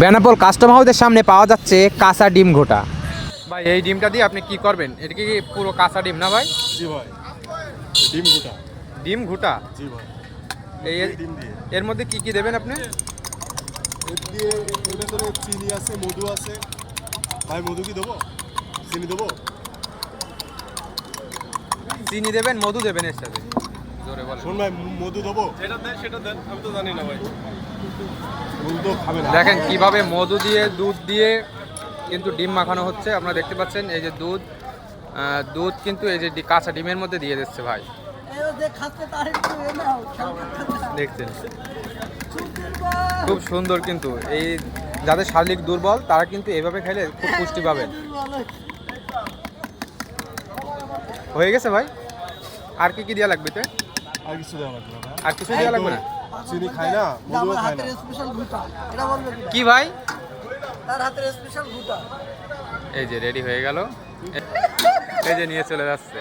Benapole custom হাউসের সামনে পাওয়া যাচ্ছে কাঁচা ডিম ঘোটা। ভাই এই ডিমটা দিয়ে আপনি কি করবেন? এটা কি পুরো কাঁচা ডিম না ভাই? জি ভাই, ডিম গোটা। ডিম ঘোটা। জি ভাই, এই ডিম দিয়ে। এর মধ্যে কি কি দেবেন আপনি? এর দিয়ে এর ভেতরে চিনি আছে, মধু আছে। ভাই মধু কি দেবো? চিনি দেবো? চিনি দেবেন, মধু দেবেন এর সাথে। জোরে বলেন। শোন ভাই, মধু দেবো? যেটা দেন সেটা দেন, আমি তো জানি না ভাই। মধু তো খাবে না। দেখেন কিভাবে মধু দিয়ে দুধ দিয়ে কিন্তু ডিম মাখানো হচ্ছে। আপনারা দেখতে পাচ্ছেন এই যে দুধ দুধ কিন্তু এই যে কাঁচা ডিমের মধ্যে দিয়ে দিচ্ছে ভাই। দেখছেন খুব সুন্দর, কিন্তু এই যাদের শারীরিক দুর্বল তারা কিন্তু এভাবে খেলে খুব পুষ্টি পাবেন। হয়ে গেছে ভাই, আর কি কি দেওয়া লাগবে? আর কিছু দেওয়া লাগবে না ভাই। আর কিছু দেওয়া লাগবে না? চিনি খায় না, মধুও খায় না। কি ভাই? তার হাতের স্পেশাল ঘুটা। এই যে রেডি হয়ে গেল, এই যে নিয়ে চলে যাচ্ছে।